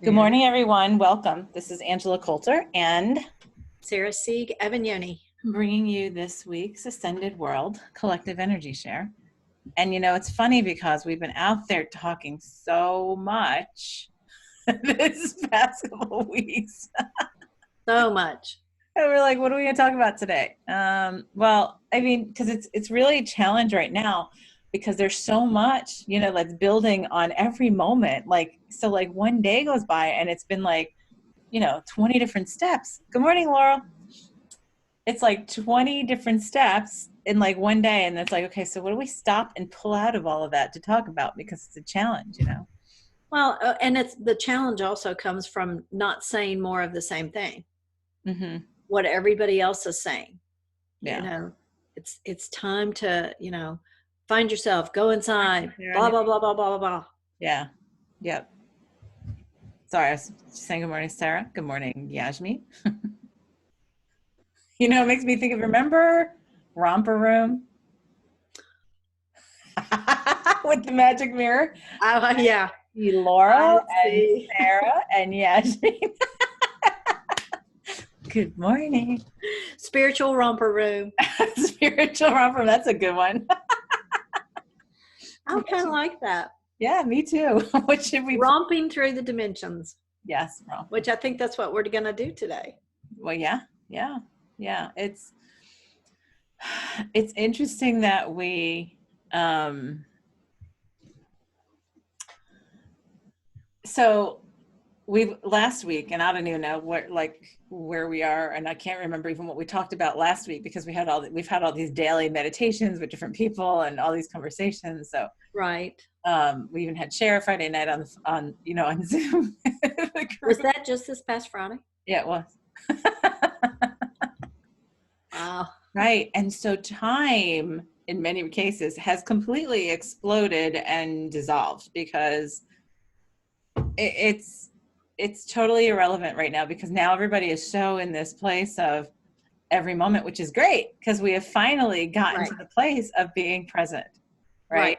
Good morning, everyone. Welcome. This is Angela Coulter, and Sarah Sieg Avagnoni. I'm bringing you this week's Ascended World Collective Energy Share. And it's funny because we've been out there talking so much this past couple of weeks. So much. And we're like, what are we going to talk about today? Because it's really a challenge right now because there's so much, that's building on every moment. So one day goes by and it's been 20 different steps. Good morning, Laurel. It's 20 different steps in one day. And it's okay, so what do we stop and pull out of all of that to talk about? Because it's a challenge, Well, and it's the challenge also comes from not saying more of the same thing. Mm-hmm. What everybody else is saying. Yeah. It's time to, find yourself, go inside, blah, blah, blah, blah, blah, blah, blah. Yeah. Yep. Sorry, I was saying good morning, Sarah. Good morning, Yasmi. It makes me think of, remember Romper Room? With the magic mirror? Yeah. Laura and Sarah and Yasmi. Good morning. Spiritual Romper Room. Spiritual Romper Room. That's a good one. I kind of like that. Yeah, me too. What should we? Romping through the dimensions. Yes. Romping. Which I think that's what we're going to do today. Well, yeah. It's interesting that we, so we've last week, and I don't even know where we are, and I can't remember even what we talked about last week because we've had all these daily meditations with different people and all these conversations. So right. We even had Share Friday night on Zoom. Was that just this past Friday? Yeah, it was. Wow. Right. And so time in many cases has completely exploded and dissolved because it's totally irrelevant right now because now everybody is so in this place of every moment, which is great because we have finally gotten to the place of being present. Right.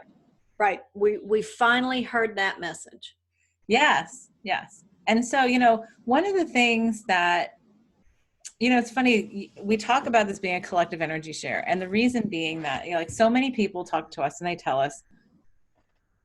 We finally heard that message. Yes. And so, one of the things that, it's funny, we talk about this being a collective energy share. And the reason being that, so many people talk to us and they tell us,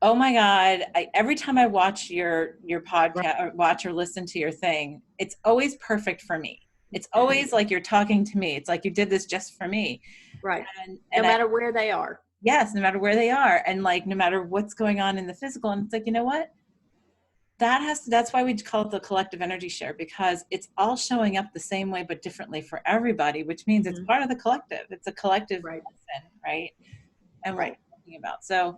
oh my God, every time I watch your podcast or watch or listen to your thing, it's always perfect for me. It's always like you're talking to me. It's like you did this just for me. Right. And no matter where they are. Yes, no matter where they are. And no matter what's going on in the physical. And it's you know what? That's why we call it the collective energy share, because it's all showing up the same way but differently for everybody, which means it's part of the collective. It's a collective lesson, right? And what we're talking about. So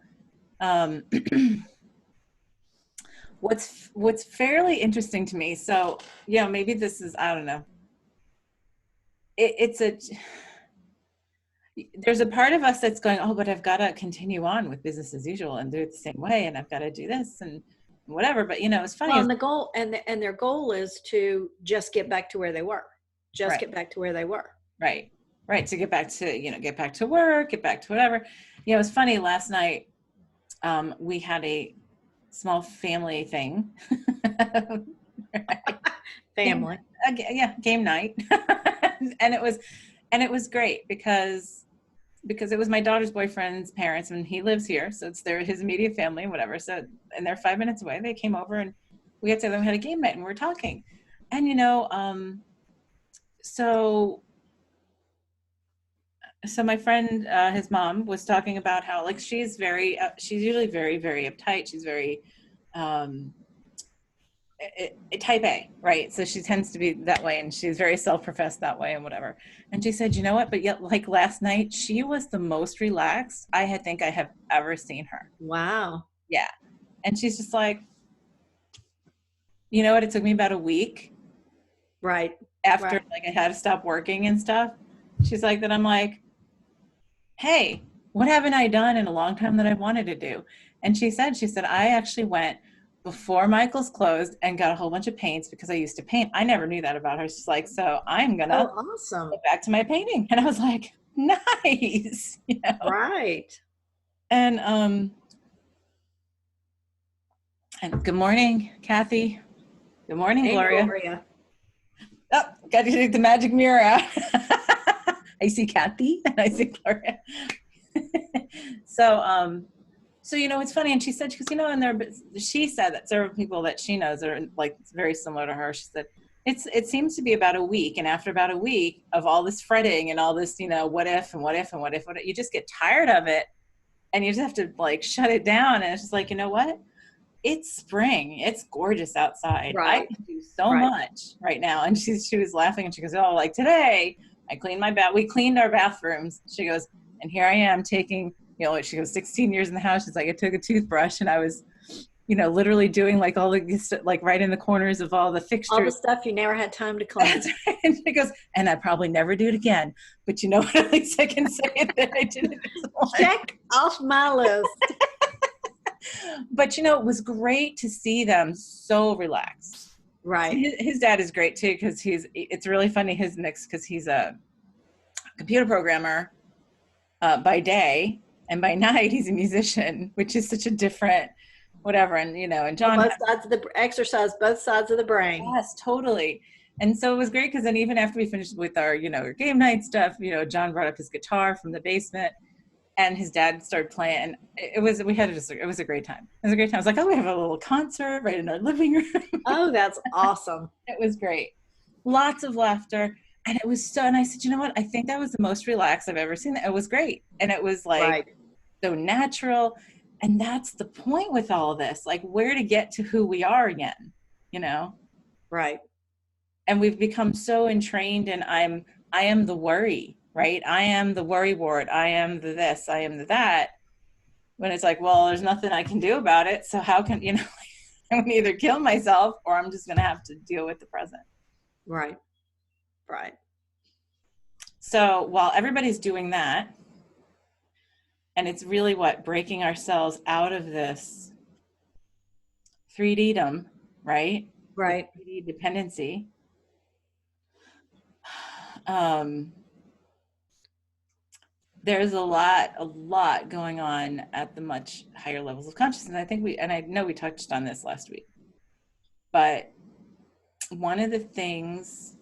what's fairly interesting to me, so maybe this is, I don't know, there's a part of us that's going, oh, but I've got to continue on with business as usual and do it the same way, and I've got to do this and whatever. But it's funny. Well, and the goal and their goal is to just get back to where they were. Get back to where they were. Right. To get back to get back to work, get back to whatever. It was funny last night. We had a small family thing. Family. Game night. and it was great because it was my daughter's boyfriend's parents, and he lives here, so it's his immediate family and whatever. So, and they're 5 minutes away. They came over and we got together and we had a game night and we were talking. And so my friend, his mom was talking about how she's usually very, very uptight. She's very type A, right? So she tends to be that way, and she's very self-professed that way and whatever. And she said, you know what? But yet, last night, she was the most relaxed I think I have ever seen her. Wow. Yeah. And she's just like, you know what? It took me about a week. Right. After I had to stop working and stuff. She's like, that I'm like, hey, what haven't I done in a long time that I wanted to do? And she said, I actually went before Michael's closed and got a whole bunch of paints because I used to paint. I never knew that about her. She's like, so I'm going to go back to my painting. And I was like, nice. Right. And good morning, Kathy. Good morning, Hey, Gloria. Gloria. Oh, got to take the magic mirror out. I see Kathy and I see Gloria. so, it's funny. And she said, because, and she said that several people that she knows are like very similar to her. She said, it seems to be about a week. And after about a week of all this fretting and all this, what if and what if and what if, you just get tired of it and you just have to like shut it down. And it's just like, you know what? It's spring. It's gorgeous outside. I Right. can do so Right. much right now. And she was laughing and she goes, oh, like today I cleaned we cleaned our bathrooms. She goes, and here I am taking, she goes 16 years in the house. She's like, I took a toothbrush and I was, literally doing like all the, like right in the corners of all the fixtures. All the stuff you never had time to clean. Right. And she goes, and I probably never do it again. But you know what? At least I can say that I did it. Check off my list. But it was great to see them so relaxed. Right. His dad is great too, because it's really funny, his mix, because he's a computer programmer by day, and by night he's a musician, which is such a different whatever. And and John, both sides of the exercise, both sides of the brain. Yes, totally. And so it was great, because then even after we finished with our our game night stuff, John brought up his guitar from the basement. And his dad started playing. It was a great time. It was a great time. I was like, oh, we have a little concert right in our living room. Oh, that's awesome. It was great. Lots of laughter. And it was and I said, you know what? I think that was the most relaxed I've ever seen. It was great. And it was like so natural. And that's the point with all of this, like where to get to who we are again, Right. And we've become so entrained in I am the worry. Right? I am the worry wart. I am the this. I am the that. When it's like, well, there's nothing I can do about it. So how can, I can either kill myself or I'm just going to have to deal with the present. Right. Right. So while everybody's doing that, and it's really breaking ourselves out of this 3D-dom, right? Right. 3D dependency. There's a lot going on at the much higher levels of consciousness. I know we touched on this last week, but one of the things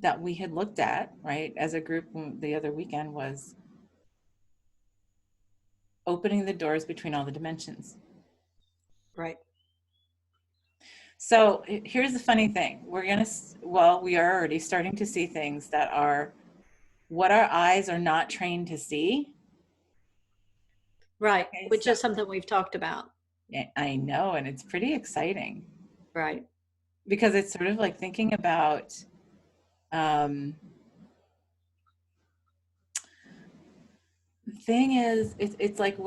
that we had looked at, right, as a group the other weekend was opening the doors between all the dimensions. Right. So here's the funny thing. We are already starting to see things that are what our eyes are not trained to see. Right. Okay, which is something we've talked about. Yeah, I know. And it's pretty exciting. Right. Because it's sort of like thinking about, the thing is, it's like,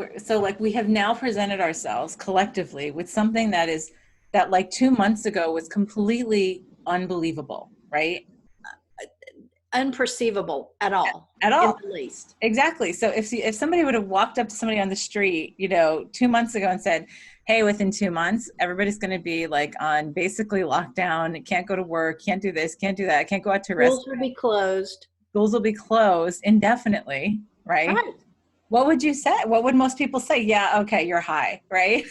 we have now presented ourselves collectively with something that like 2 months ago was completely unbelievable, right? Unperceivable at all. At all. In the least. Exactly. So if somebody would have walked up to somebody on the street, 2 months ago and said, hey, within 2 months, everybody's going to be like on basically lockdown, can't go to work, can't do this, can't do that, can't go out to restaurants. Schools will be closed. Schools will be closed indefinitely, right? Right. What would you say? What would most people say? Yeah, okay, you're high, right?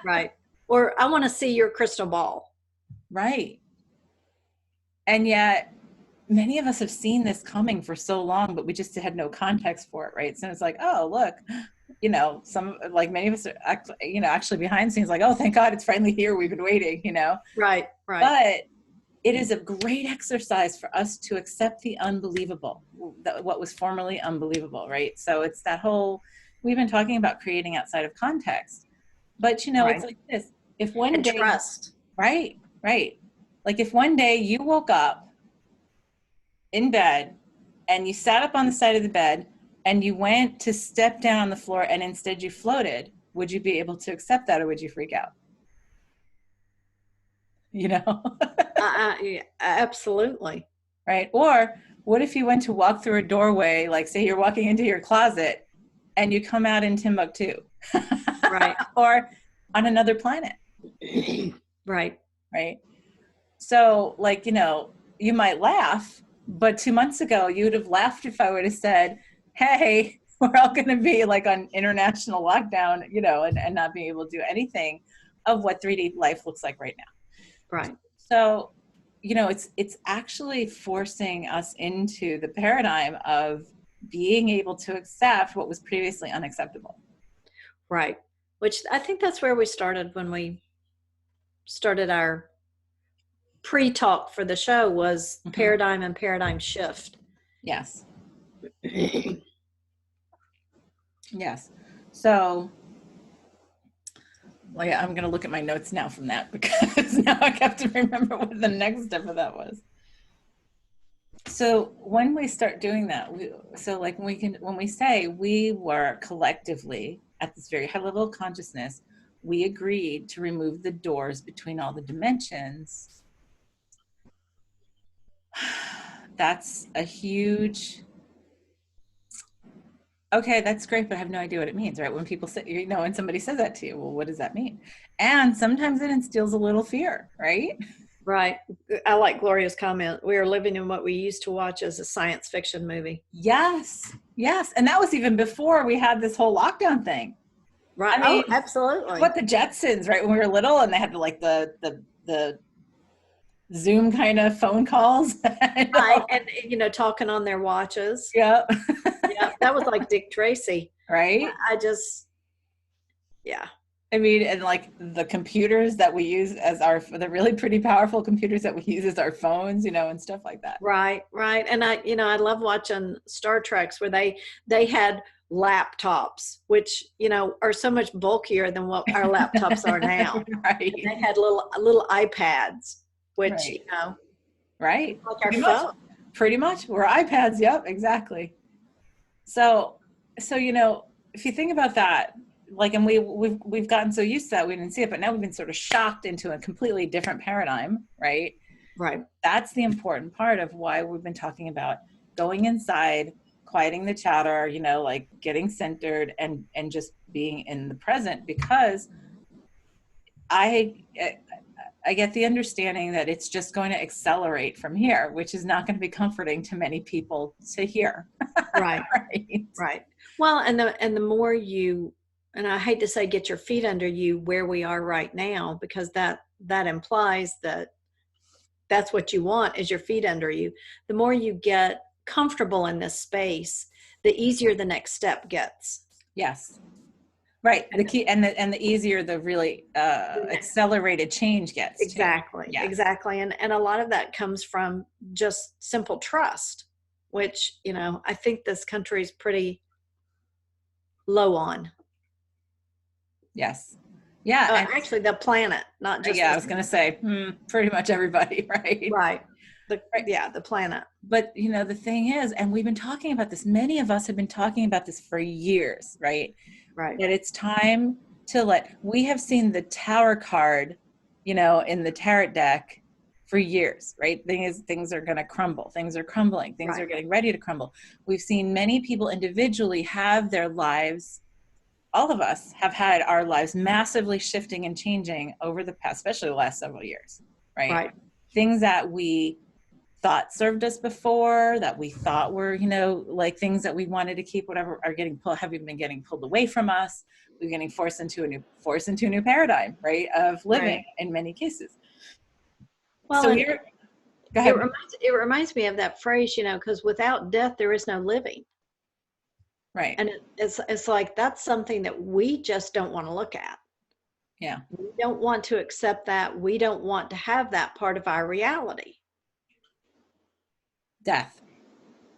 Right. Or I want to see your crystal ball. Right. And yet, many of us have seen this coming for so long, but we just had no context for it, right? So it's like, oh, look, some, like many of us are, actually behind the scenes, like, oh, thank God it's finally here. We've been waiting, Right, right. But it is a great exercise for us to accept the unbelievable, what was formerly unbelievable, right? So it's that whole, we've been talking about creating outside of context, but right. It's like this. If one day, trust. Right. Like if one day you woke up in bed and you sat up on the side of the bed and you went to step down on the floor and instead you floated, would you be able to accept that or would you freak out? Yeah, absolutely. Right. Or what if you went to walk through a doorway, like say you're walking into your closet and you come out in Timbuktu, right? Or on another planet. Right. So like, you might laugh, but 2 months ago you would have laughed if I would have said, hey, we're all going to be like on international lockdown, and not being able to do anything of what 3D life looks like right now. Right. So, it's actually forcing us into the paradigm of being able to accept what was previously unacceptable. Right. Which I think that's where we started when we started our pre-talk for the show, was paradigm and paradigm shift. Yes. Yes. So, well, yeah, I'm going to look at my notes now from that, because now I have to remember what the next step of that was. So when we start doing that, when we say we were collectively at this very high level of consciousness, we agreed to remove the doors between all the dimensions. That's a huge, okay, that's great, but I have no idea what it means, right? When people say, when somebody says that to you, well, what does that mean? And sometimes it instills a little fear, right? Right. I like Gloria's comment. We are living in what we used to watch as a science fiction movie. Yes. Yes. And that was even before we had this whole lockdown thing. Right. I mean, absolutely. What the Jetsons, right? When we were little and they had the Zoom kind of phone calls. Right. And, talking on their watches. Yeah. Yeah. That was like Dick Tracy. Right. Yeah. I mean, and like the computers that we use as the really pretty powerful computers that we use as our phones, and stuff like that. Right, right. And I love watching Star Treks where they had laptops, which, are so much bulkier than what our laptops are now. Right. And they had little iPads, which, right. Right. Like our phone. Pretty much. We're iPads. Yep, exactly. So, if you think about that, and we've gotten so used to that we didn't see it, but now we've been sort of shocked into a completely different paradigm, right? Right. That's the important part of why we've been talking about going inside, quieting the chatter, getting centered and just being in the present, because I get the understanding that it's just going to accelerate from here, which is not going to be comforting to many people to hear. Right. Right. Well, and the more you, and I hate to say get your feet under you where we are right now, because that implies that that's what you want, is your feet under you. The more you get comfortable in this space, the easier the next step gets. Yes. Right. The key and the easier the really accelerated change gets. Exactly. Yes. Exactly. And a lot of that comes from just simple trust, which, I think this country is pretty low on. Yes. Yeah. Actually, the planet, not just. Yeah, I was going to say, pretty much everybody, right? Right. The planet. But, the thing is, and we've been talking about this, many of us have been talking about this for years, right? Right. That it's time to we have seen the tower card, in the tarot deck for years, right? Things are going to crumble. Things are crumbling. Things are getting ready to crumble. We've seen many people individually have their lives, all of us have had our lives massively shifting and changing over the past, especially the last several years, right? Right. Things that we thought served us before, that we thought were, things that we wanted to keep, whatever, are have been getting pulled away from us. We're getting forced into a new paradigm, right, of living in many cases. Well, so go ahead. It reminds me of that phrase, because without death, there is no living. Right. And it's like, that's something that we just don't want to look at. Yeah. We don't want to accept that. We don't want to have that part of our reality. Death.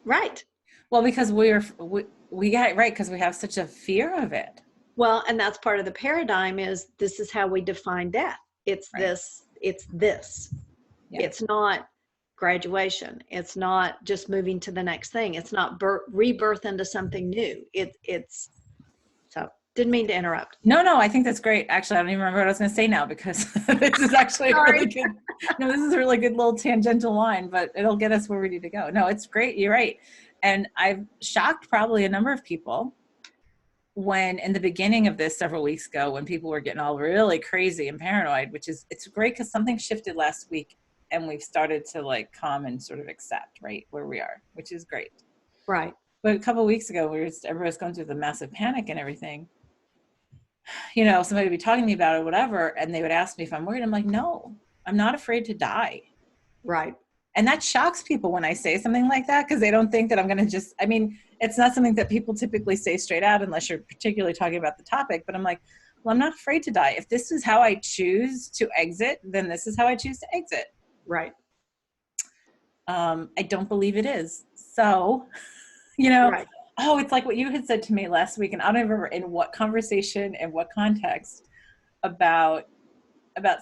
Right. Well, because we got it right, because we have such a fear of it. Well, and that's part of the paradigm, is this is how we define death. It's this. Yeah. It's not graduation. It's not just moving to the next thing. It's not rebirth into something new. It's so didn't mean to interrupt. No, I think that's great. Actually, I don't even remember what I was going to say now, because this is actually a really good, this is a really good little tangential line, but it'll get us where we need to go. No, it's great. You're right. And I've shocked probably a number of people when in the beginning of this several weeks ago, when people were getting all really crazy and paranoid, it's great because something shifted last week and we've started to come and sort of accept right where we are, which is great. Right. But a couple of weeks ago, everybody's going through the massive panic and everything. somebody would be talking to me about it or whatever, and they would ask me if I'm worried. I'm like, no, I'm not afraid to die. Right. And that shocks people when I say something like that, because they don't think that I'm going to it's not something that people typically say straight out unless you're particularly talking about the topic. But I'm like, well, I'm not afraid to die. If this is how I choose to exit, then this is how I choose to exit. Right. I don't believe it is. So, Right. it's like what you had said to me last week, and I don't even remember in what conversation and what context about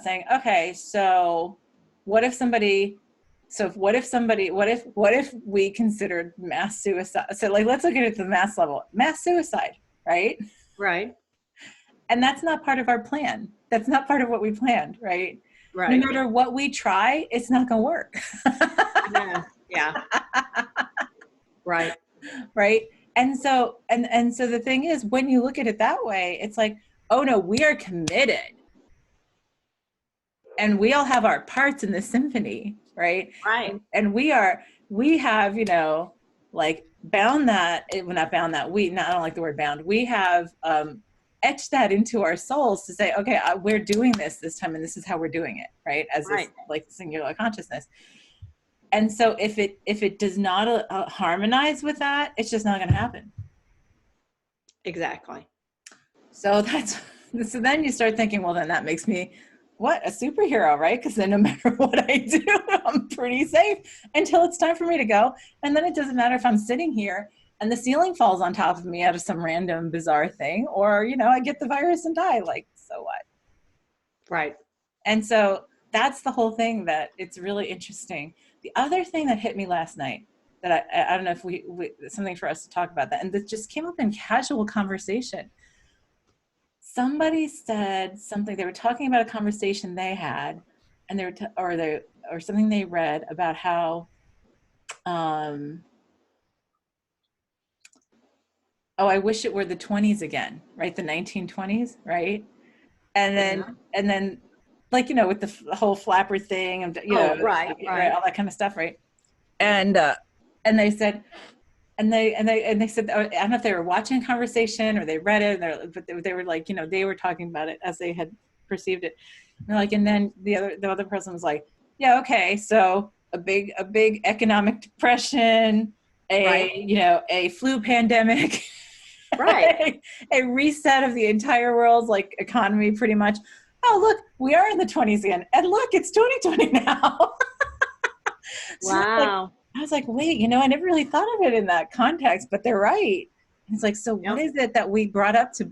saying, okay, so what if we considered mass suicide? So like, let's look at it at the mass level, mass suicide, right? Right. And that's not part of our plan. That's not part of what we planned, right? Right. No matter what we try, it's not going to work. Yeah. Right. Right. And so the thing is, when you look at it that way, it's like, oh no, we are committed. And we all have our parts in the symphony, right? Right. And we have, like bound that, not bound that, I don't like the word bound. We have etched that into our souls to say, okay, we're doing this time, and this is how we're doing it, right? As this like singular consciousness. And so if it does not harmonize with that, it's just not going to happen. Exactly. So so then you start thinking, well, then that makes me a superhero, right? Because then no matter what I do, I'm pretty safe until it's time for me to go. And then it doesn't matter if I'm sitting here and the ceiling falls on top of me out of some random bizarre thing, or, I get the virus and die. Like, so what? Right. And so that's the whole thing, that it's really interesting. The other thing that hit me last night that I don't know if we something for us to talk about that, and this just came up in casual conversation. Somebody said something, they were talking about a conversation they had, and or something they read about how, I wish it were the 20s again, right? The 1920s, right? And then, like, with the whole flapper thing, and right, all that kind of stuff, right? And they said, and they said, I don't know if they were watching a conversation or they read it, but they were like, they were talking about it as they had perceived it. And they're like, and then the other person was like, yeah, okay, so a big economic depression, a flu pandemic, right, a reset of the entire world's like economy, pretty much. Oh, look, we are in the 20s again, and look, it's 2020 now. So wow. I was like, wait, I never really thought of it in that context, but they're right. And it's like, so what is it that we brought up to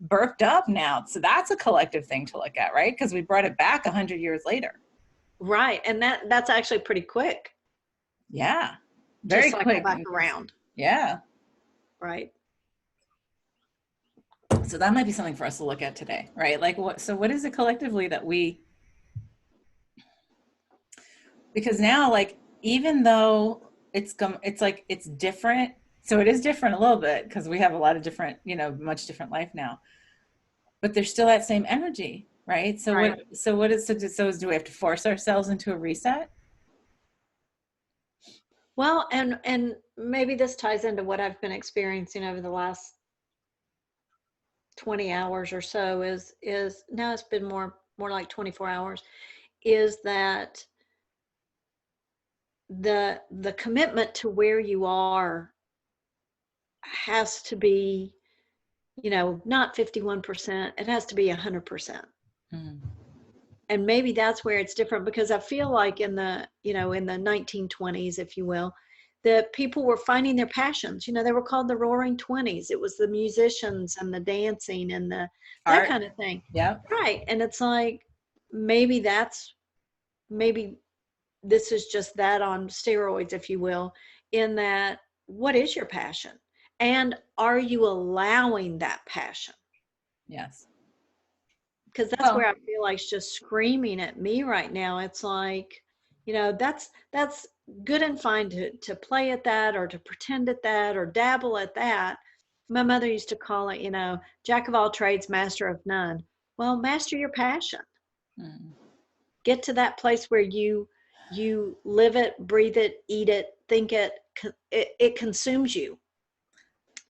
burped up now? So that's a collective thing to look at, right? Because we brought it back 100 years later. Right. And that's actually pretty quick. Yeah. Very quick. Back around. Yeah. Right. So that might be something for us to look at today, right? Like, what is it collectively that because now, like, even though it's like, it's different. So it is different a little bit because we have a lot of different, much different life now, but there's still that same energy, right? So right. do we have to force ourselves into a reset? Well, and maybe this ties into what I've been experiencing over the last 20 hours or so is now it's been more like 24 hours, is that the commitment to where you are has to be, not 51%, it has to be 100%. And maybe that's where it's different, because I feel like in the 1920s, if you will, that people were finding their passions. They were called the Roaring Twenties. It was the musicians and the dancing and that kind of thing. Yeah. Right. And it's like, maybe this is just that on steroids, if you will, in that, what is your passion? And are you allowing that passion? Yes. Because that's where I feel like it's just screaming at me right now. It's like, that's good and fine to play at that, or to pretend at that, or dabble at that. My mother used to call it, jack of all trades, master of none. Well, master your passion. Get to that place where you live it, breathe it, eat it, think it, it consumes you.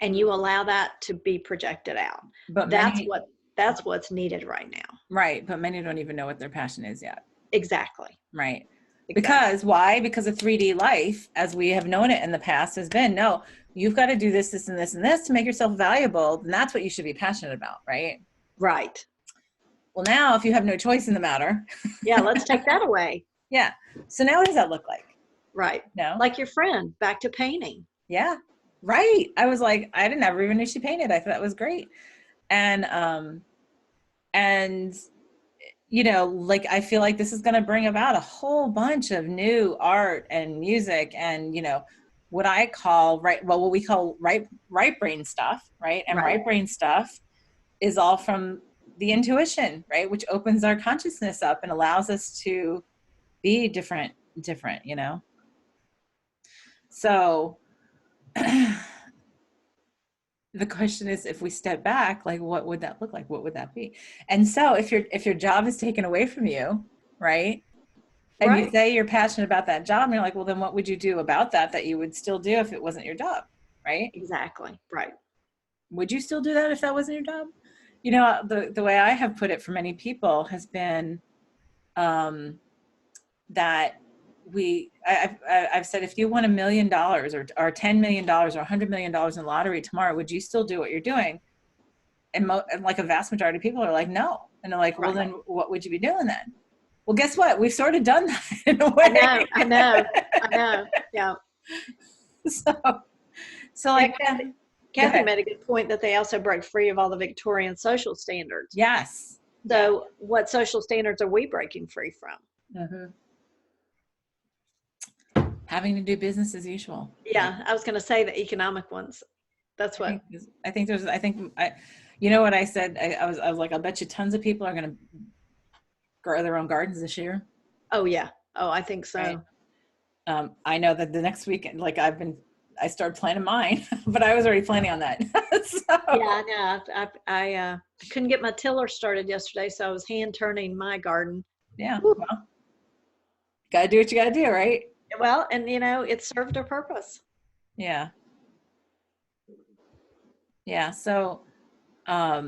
and you allow that to be projected out. But That's what's needed right now. Right. But many don't even know what their passion is yet. Exactly. Right. Exactly. Because why? Because a 3D life, as we have known it in the past, has been, no, you've got to do this, this, and this, and this to make yourself valuable. And that's what you should be passionate about. Right. Right. Well, now if you have no choice in the matter. Yeah. Let's take that away. Yeah. So now what does that look like? Right. No. Like your friend, back to painting. Yeah. Right. I was like, I didn't ever even know she painted. I thought that was great. And you know, like, I feel like this is going to bring about a whole bunch of new art and music and, you know, what I call what we call right brain stuff, right? And right brain stuff is all from the intuition, right? Which opens our consciousness up and allows us to be different, you know? So the question is, if we step back, like, what would that look like? What would that be? And so if your job is taken away from you, right? And you say you're passionate about that job, and you're like, well, then what would you do about that you would still do if it wasn't your job, right? Exactly. Right. Would you still do that if that wasn't your job? You know, the way I have put it for many people has been that I've said, if you won $1 million or $10 million or $100 million in lottery tomorrow, would you still do what you're doing? And like a vast majority of people are like, no. And they're like, well, then what would you be doing then? Well, guess what? We've sort of done that in a way. I know. Yeah. So like, Kathy made a good point that they also break free of all the Victorian social standards. Yes. So what social standards are we breaking free from? Mm-hmm. Having to do business as usual. Yeah, I was going to say the economic ones. That's what I think you know what I said? I was like, I'll bet you tons of people are going to grow their own gardens this year. Oh yeah. Oh, I think so. Right. I know that the next weekend, like I started planning mine, but I was already planning on that. So. Yeah, no, I couldn't get my tiller started yesterday, so I was hand turning my garden. Yeah. Well, got to do what you got to do, right? Well, and you know, it served a purpose. Yeah. Yeah. So yeah,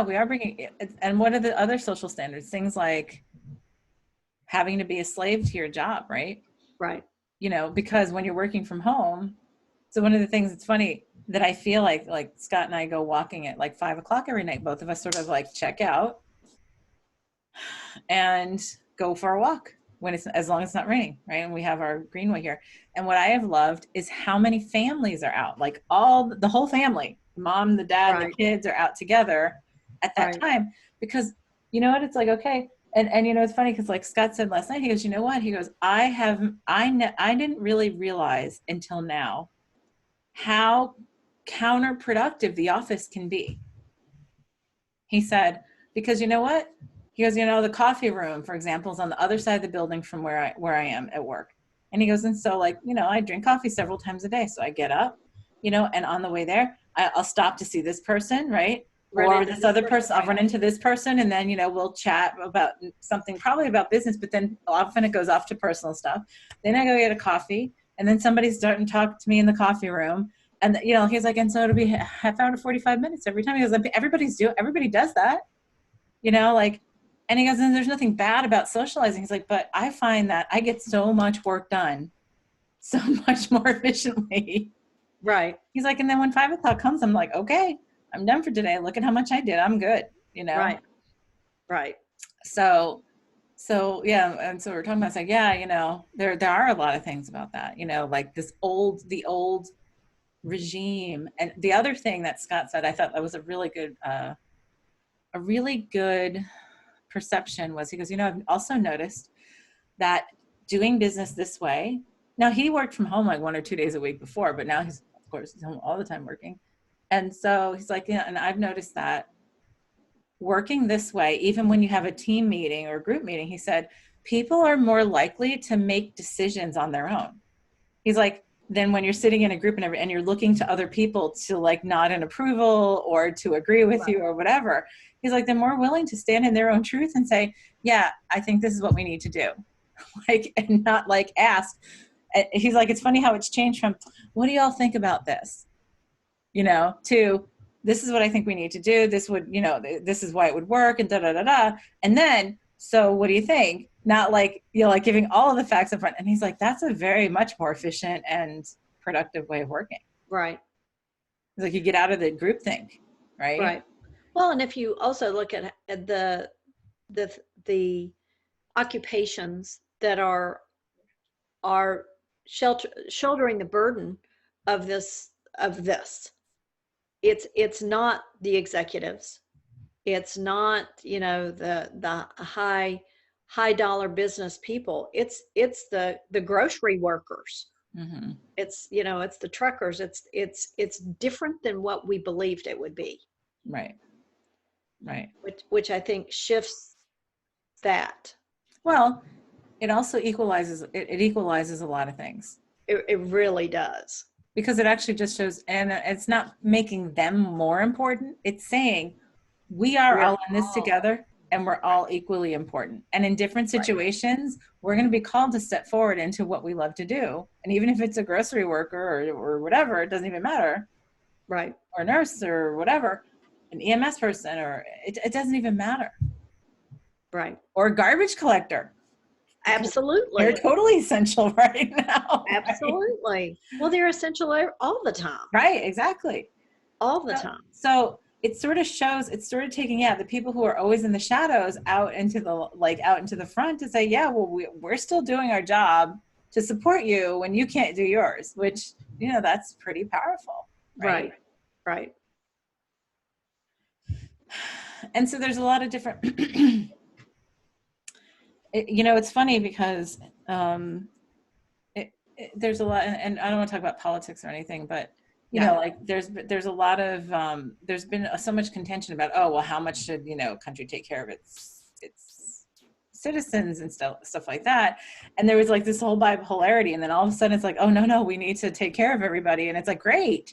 we are bringing, and what are the other social standards? Things like having to be a slave to your job, right? Right. You know, because when you're working from home, so one of the things that's funny that I feel like Scott and I go walking at like 5 o'clock every night, both of us sort of like check out and go for a walk when as long as it's not raining, right? And we have our greenway here. And what I have loved is how many families are out, like the whole family, mom, the dad, the kids are out together at that time, because you know what, it's like, okay. And you know, it's funny because like Scott said last night, he goes, you know what? He goes, I didn't really realize until now how counterproductive the office can be. He said, because you know what? He goes, you know, the coffee room, for example, is on the other side of the building from where I am at work. And he goes, and so like, you know, I drink coffee several times a day. So I get up, you know, and on the way there, I'll stop to see this person, right? Or this other person, I'll run into this person, and then, you know, we'll chat about something, probably about business, but then often it goes off to personal stuff. Then I go get a coffee, and then somebody's starting to talk to me in the coffee room. And, you know, he's like, and so it'll be half hour to 45 minutes every time. He goes, everybody does that, you know, like, and he goes, and there's nothing bad about socializing. He's like, but I find that I get so much work done so much more efficiently. Right. He's like, and then when 5 o'clock comes, I'm like, okay, I'm done for today. Look at how much I did. I'm good, you know? Right. So yeah. And so we're talking about, it's like, yeah, you know, there are a lot of things about that, you know, like the old regime. And the other thing that Scott said, I thought that was a really good perception was, he goes, you know, I've also noticed that doing business this way, now he worked from home like 1 or 2 days a week before, but now he's home all the time working. And so he's like, yeah, and I've noticed that working this way, even when you have a team meeting or a group meeting, he said, people are more likely to make decisions on their own. He's like, then when you're sitting in a group and you're looking to other people to like nod in approval or to agree with you or whatever, he's like, they're more willing to stand in their own truth and say, yeah, I think this is what we need to do. Like, and not like ask, he's like, it's funny how it's changed from, what do y'all think about this? To, this is what I think we need to do. This would, this is why it would work, and da da da da. And then, so what do you think? Not like, like giving all of the facts up front. And he's like, that's a very much more efficient and productive way of working. Right. It's like you get out of the group think, right? Right. Well, and if you also look at the occupations that are shouldering the burden of this, it's not the executives, it's not the high dollar business people, it's the grocery workers. Mm-hmm. It's the truckers. It's different than what we believed it would be. Right. Which I think shifts that. Well, it also equalizes a lot of things. It really does. Because it actually just shows, and it's not making them more important. It's saying we're all in this together, and we're all equally important. And in different situations, we're going to be called to step forward into what we love to do. And even if it's a grocery worker or whatever, it doesn't even matter. Right. Or a nurse or whatever, an EMS person, or it doesn't even matter. Right. Or a garbage collector. Absolutely. They're totally essential right now. Absolutely. Right? Well, they're essential all the time. Right, exactly. All the time. So it sort of shows, it's sort of taking, the people who are always in the shadows out into the front to say, we're still doing our job to support you when you can't do yours, which, that's pretty powerful. Right. Right. And so there's a lot of different, it's funny because there's a lot, and I don't want to talk about politics or anything, but there's a lot of there's been so much contention about, how much should country take care of its citizens and stuff like that, and there was like this whole bipolarity, and then all of a sudden it's like, oh no, we need to take care of everybody, and it's like, great,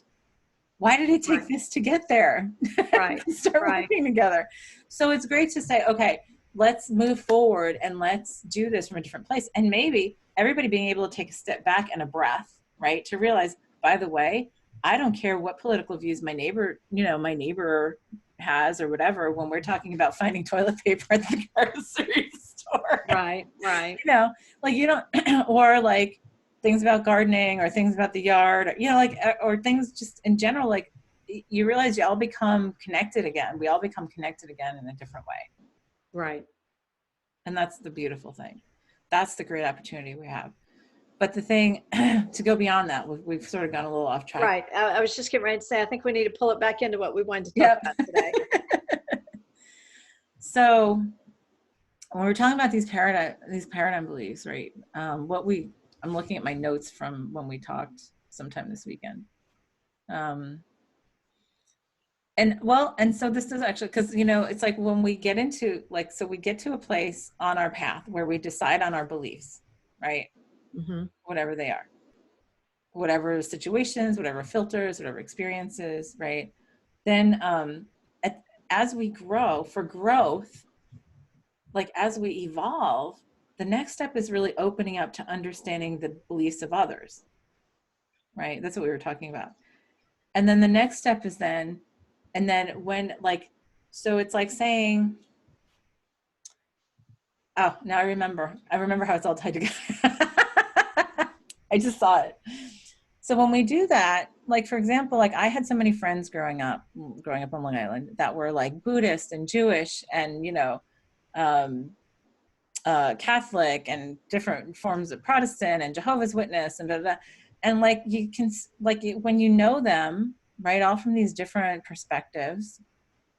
why did it take this to get there? Right. Start working together. So it's great to say, okay, let's move forward and let's do this from a different place, and maybe everybody being able to take a step back and a breath, right, to realize, by the way, I don't care what political views my neighbor has or whatever, when we're talking about finding toilet paper at the grocery store. Right. You don't, or like things about gardening or things about the yard, or things just in general, like you realize you all become connected again. We all become connected again in a different way. Right. And that's the beautiful thing. That's the great opportunity we have. But the thing, to go beyond that, we've sort of gone a little off track. Right. I was just getting ready to say, I think we need to pull it back into what we wanted to talk about today. So when we're talking about these paradigm beliefs, right? I'm looking at my notes from when we talked sometime this weekend. And so this is actually, because, it's like when we get into, so we get to a place on our path where we decide on our beliefs, right? Mm-hmm. Whatever they are, whatever situations, whatever filters, whatever experiences, right? Then as we grow, for growth, as we evolve, the next step is really opening up to understanding the beliefs of others, right? That's what we were talking about. And then the next step is when, so it's like saying, oh, now I remember how it's all tied together. I just saw it. So when we do that, for example, I had so many friends growing up on Long Island that were Buddhist and Jewish and, Catholic and different forms of Protestant and Jehovah's Witness and blah, blah, blah. And you can, when you know them, right, all from these different perspectives,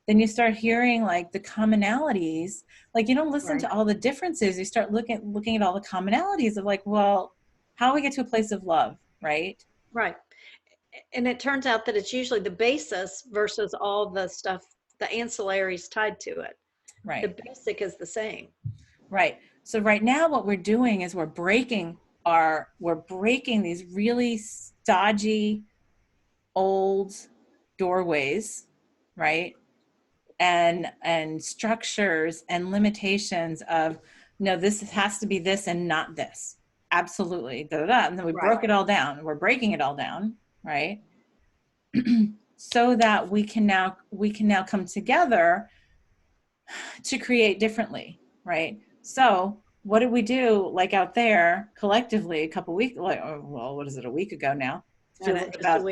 then you start hearing the commonalities. You don't listen to all the differences. You start looking at all the commonalities of how we get to a place of love, right? Right. And it turns out that it's usually the basis versus all the stuff, the ancillaries tied to it. Right. The basic is the same. Right. So right now what we're doing is we're breaking these really stodgy old doorways, right? And structures and limitations of, no, this has to be this and not this. absolutely, da, da, da. And then we broke it all down. We're breaking it all down, right? So that we can now come together to create differently, right? So what did we do, like out there collectively a couple weeks, like, well, what is it, a week ago now? Feels like about,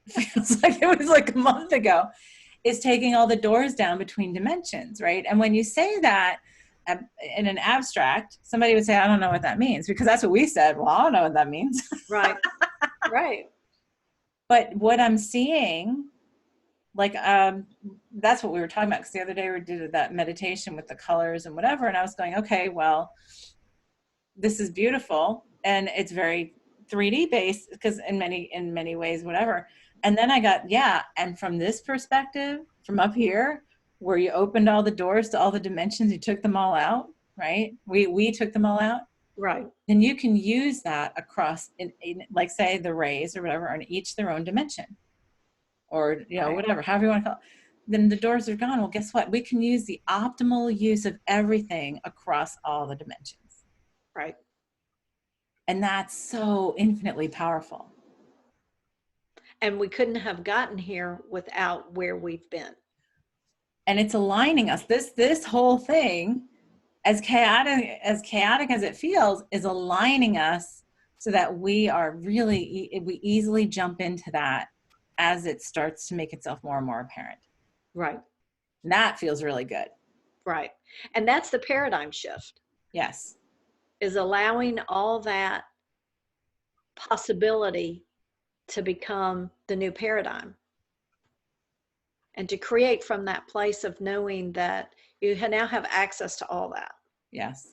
feels like it was like a month ago, is taking all the doors down between dimensions, right? And when you say that in an abstract, somebody would say, I don't know what that means, because that's what we said. Well, I don't know what that means. Right. Right. But what I'm seeing, like, that's what we were talking about, because the other day we did that meditation with the colors and whatever, and I was going, okay, well, this is beautiful, and it's very 3D based, because in many ways, whatever. And then I got, yeah, and from this perspective, from up here, where you opened all the doors to all the dimensions, you took them all out, right? We took them all out. Right. Then you can use that across, in like, say, the rays or whatever, on each their own dimension. Or, you know, whatever, however you want to call it. Then the doors are gone. Well, guess what? We can use the optimal use of everything across all the dimensions. Right. And that's so infinitely powerful. And we couldn't have gotten here without where we've been. And it's aligning us. This whole thing, as chaotic as it feels, is aligning us so that we are really, we easily jump into that as it starts to make itself more and more apparent. Right. And that feels really good. Right. And that's the paradigm shift. Yes. Is allowing all that possibility to become the new paradigm. And to create from that place of knowing that you now have access to all that. Yes.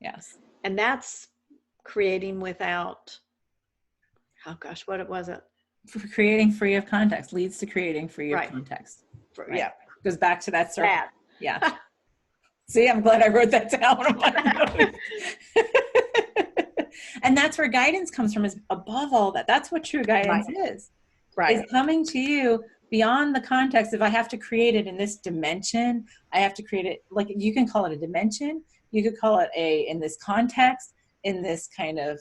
Yes. And that's creating without, oh gosh, what was it? Creating free of context leads to creating free of context. Right? Yeah. Goes back to that circle. That. Yeah. See, I'm glad I wrote that down on my notes. And that's where guidance comes from, is above all that. That's what true guidance is. Right. Is coming to you beyond the context. If I have to create it in this dimension, I have to create it, like, you can call it a dimension. You could call it in this context, in this kind of,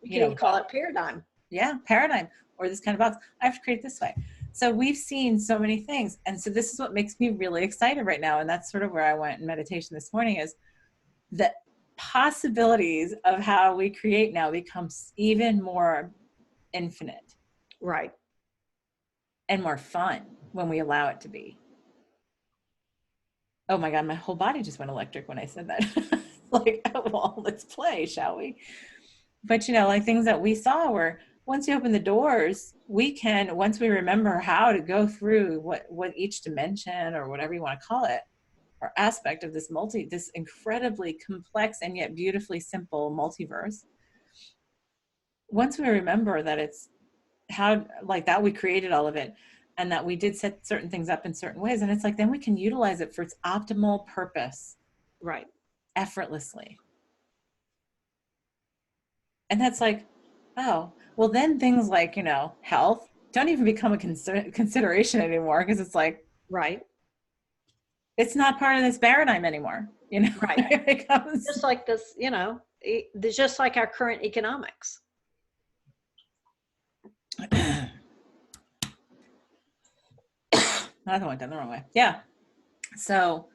you can call it paradigm. Yeah, paradigm, or this kind of box. I have to create it this way. So we've seen so many things. And so this is what makes me really excited right now. And that's sort of where I went in meditation this morning, is the possibilities of how we create now becomes even more infinite. Right. And more fun when we allow it to be. Oh my God, my whole body just went electric when I said that. Like, oh, well, let's play, shall we? But, you know, like, things that we saw were, once you open the doors, we can, once we remember how to go through what each dimension, or whatever you want to call it, or aspect of this incredibly complex and yet beautifully simple multiverse. Once we remember that it's how, like, that we created all of it, and that we did set certain things up in certain ways, and it's like, then we can utilize it for its optimal purpose. Right. Effortlessly. And that's like, oh, well, then things like, you know, health don't even become a consideration anymore, because it's like, right, it's not part of this paradigm anymore, you know. Right. It becomes just like this, you know, just like our current economics. I went down the wrong way. Yeah. So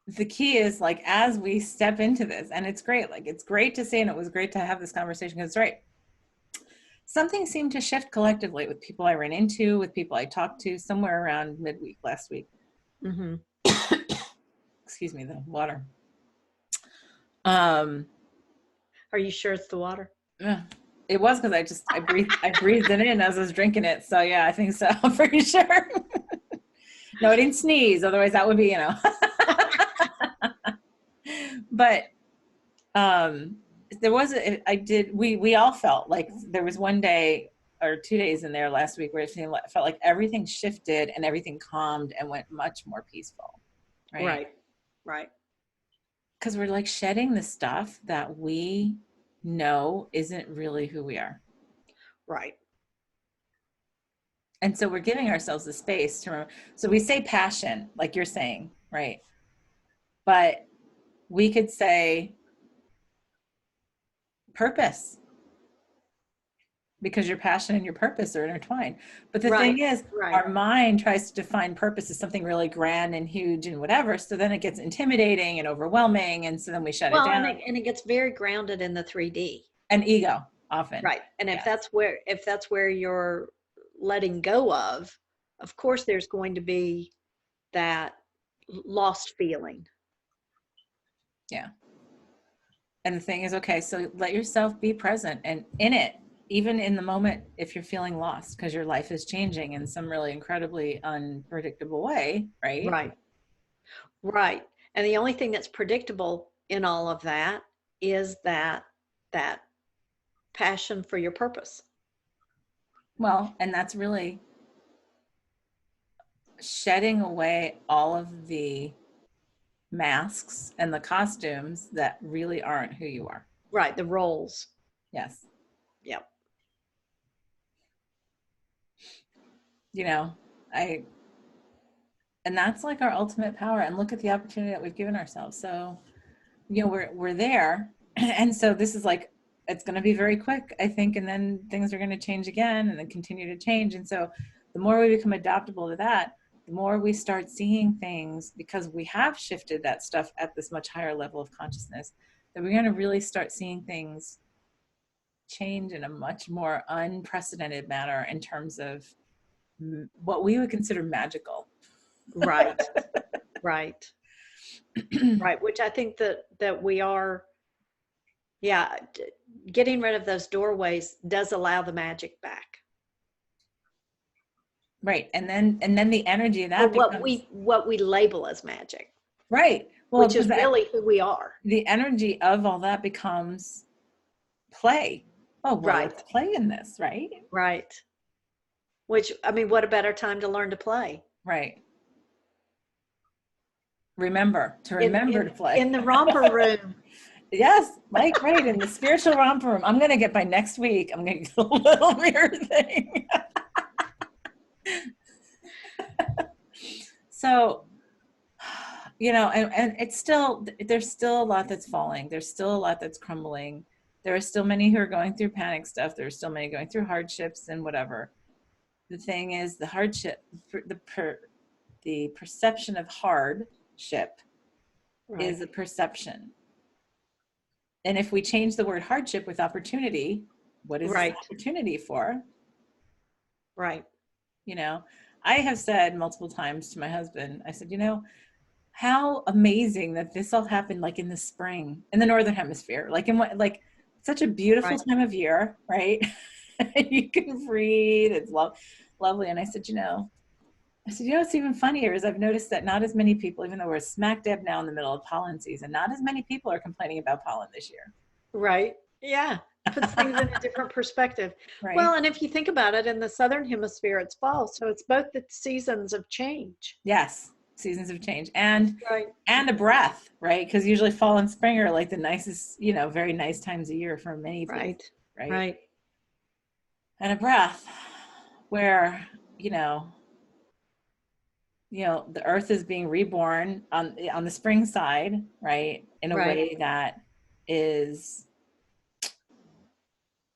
the key is, like, as we step into this, and it's great, like, it's great to see, and it was great to have this conversation, because it's right. Something seemed to shift collectively with people I ran into, with people I talked to somewhere around midweek last week. Mm-hmm. Excuse me, the water. Are you sure it's the water? Yeah. It was, because I breathed it in as I was drinking it. So yeah, I think so. I'm pretty sure. No, I didn't sneeze. Otherwise that would be, you know. But there was, we all felt like there was one day or 2 days in there last week where it felt like everything shifted and everything calmed and went much more peaceful. Right. Right. Right. Because we're, like, shedding the stuff that we know isn't really who we are. Right. And so we're giving ourselves the space to remember. So we say passion, like you're saying, right? But we could say purpose, because your passion and your purpose are intertwined. But the Right. thing is, Right. our mind tries to define purpose as something really grand and huge and whatever. So then it gets intimidating and overwhelming. And so then we shut it Well, down. and it gets very grounded in the 3D. And ego, often. Right. And Yes. if that's where you're letting go of course there's going to be that lost feeling. Yeah. And the thing is, okay, so let yourself be present and in it, even in the moment, if you're feeling lost, because your life is changing in some really incredibly unpredictable way, right? Right. Right. And the only thing that's predictable in all of that is that passion for your purpose. Well, and that's really shedding away all of the masks and the costumes that really aren't who you are. Right. The roles. Yes. Yep. You know, and that's like our ultimate power. And look at the opportunity that we've given ourselves. So, you know, we're there. And so this is like, it's going to be very quick, I think. And then things are going to change again and then continue to change. And so the more we become adaptable to that, the more we start seeing things, because we have shifted that stuff at this much higher level of consciousness, that we're going to really start seeing things change in a much more unprecedented manner in terms of what we would consider magical. Right. Right. Right. Which I think that we are, yeah, getting rid of those doorways does allow the magic back. Right. And then the energy of that Or becomes what we label as magic. right. Well, which is really who we are. The energy of all that becomes play. Oh, well, Right. let's play in this, right? Right. Which, I mean, what a better time to learn to play. Right. Remember to play. In the romper room. Yes, like right, in the spiritual romper room. I'm going to get by next week, I'm going to get a little mirror thing. So, you know, and it's still, there's still a lot that's falling. There's still a lot that's crumbling. There are still many who are going through panic stuff. There's still many going through hardships and whatever. The thing is, the hardship, the perception of hardship is a perception. And if we change the word hardship with opportunity, what is this opportunity for? Right. You know, I have said multiple times to my husband, I said, you know, how amazing that this all happened like in the spring in the Northern Hemisphere, like in what, like such a beautiful time of year, right? You can breathe, it's lovely. And I said, you know, it's even funnier is I've noticed that not as many people, even though we're smack dab now in the middle of pollen season, not as many people are complaining about pollen this year. Right. Yeah. Puts things in a different perspective. Right. Well, and if you think about it, in the Southern Hemisphere, it's fall. So it's both the seasons of change. Yes. Seasons of change and a breath, right? Because usually fall and spring are like the nicest, you know, very nice times of year for many people. Right. And a breath where, you know, the earth is being reborn on the spring side, right? In a way that is,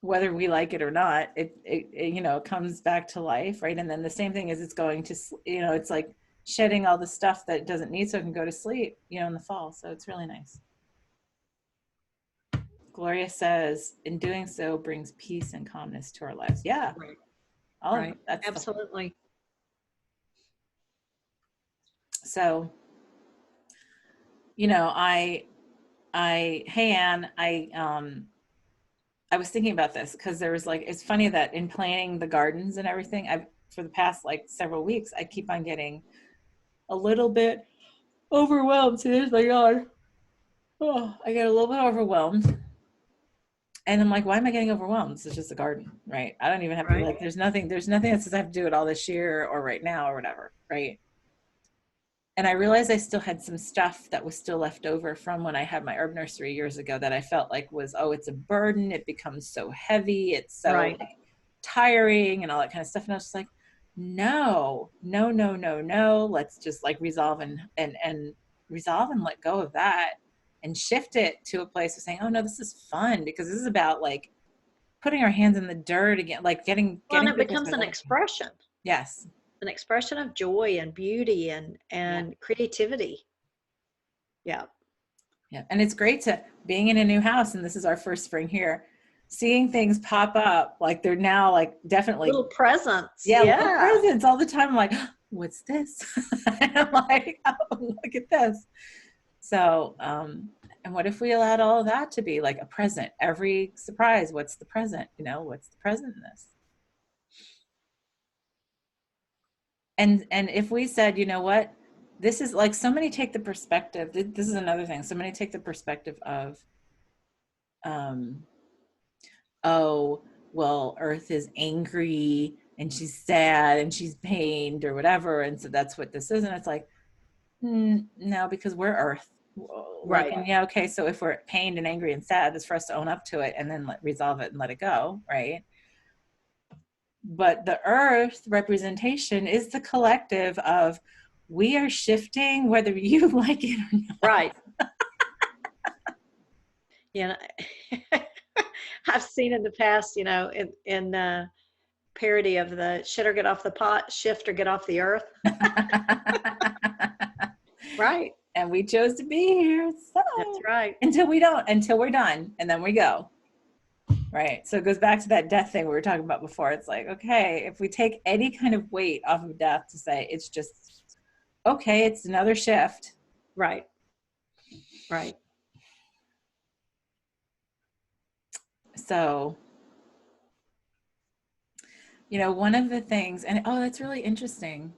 whether we like it or not, it you know, comes back to life, right? And then the same thing is it's going to, you know, it's like shedding all the stuff that it doesn't need so it can go to sleep, you know, in the fall. So it's really nice. Gloria says, in doing so brings peace and calmness to our lives. Yeah. Right. That's absolutely. So, you know, hey, Anne, I was thinking about this because there was like, it's funny that in planting the gardens and everything, for the past like several weeks, I keep on getting a little bit overwhelmed. See, there's my yard. Oh, I get a little bit overwhelmed. And I'm like, why am I getting overwhelmed? This is just a garden, right? I don't even have to, like, there's nothing that says I have to do it all this year or right now or whatever, right? And I realized I still had some stuff that was still left over from when I had my herb nursery years ago that I felt like was, oh, it's a burden. It becomes so heavy. It's so like, tiring and all that kind of stuff. And I was just like, no. Let's just like resolve and resolve and let go of that. and shift it to a place of saying, oh no, this is fun, because this is about like putting our hands in the dirt again, like getting and it people becomes to an expression. Yes. An expression of joy and beauty and creativity. Yeah. Yeah. And it's great to being in a new house, and this is our first spring here, seeing things pop up, like they're now like definitely little presents. Yeah, little presents all the time. I'm like, what's this? And I'm like, oh, look at this. So, and what if we allowed all of that to be like a present? Every surprise, what's the present? You know, what's the present in this? And if we said, you know what, this is like, so many take the perspective. This is another thing. So many take the perspective of, oh, well, Earth is angry and she's sad and she's pained or whatever, and so that's what this is. And it's like, no, because we're Earth. Right. Like, yeah, okay, so if we're pained and angry and sad, it's for us to own up to it and then resolve it and let it go, right? But the Earth representation is the collective of, we are shifting whether you like it or not. Right. Yeah. I've seen in the past, you know, in parody of the shit or get off the pot, shift or get off the earth. Right. And we chose to be here. So that's right. Until we're done, and then we go. Right. So it goes back to that death thing we were talking about before. It's like, okay, if we take any kind of weight off of death to say it's just, okay, it's another shift. Right. Right. So, you know, one of the things, and that's really interesting.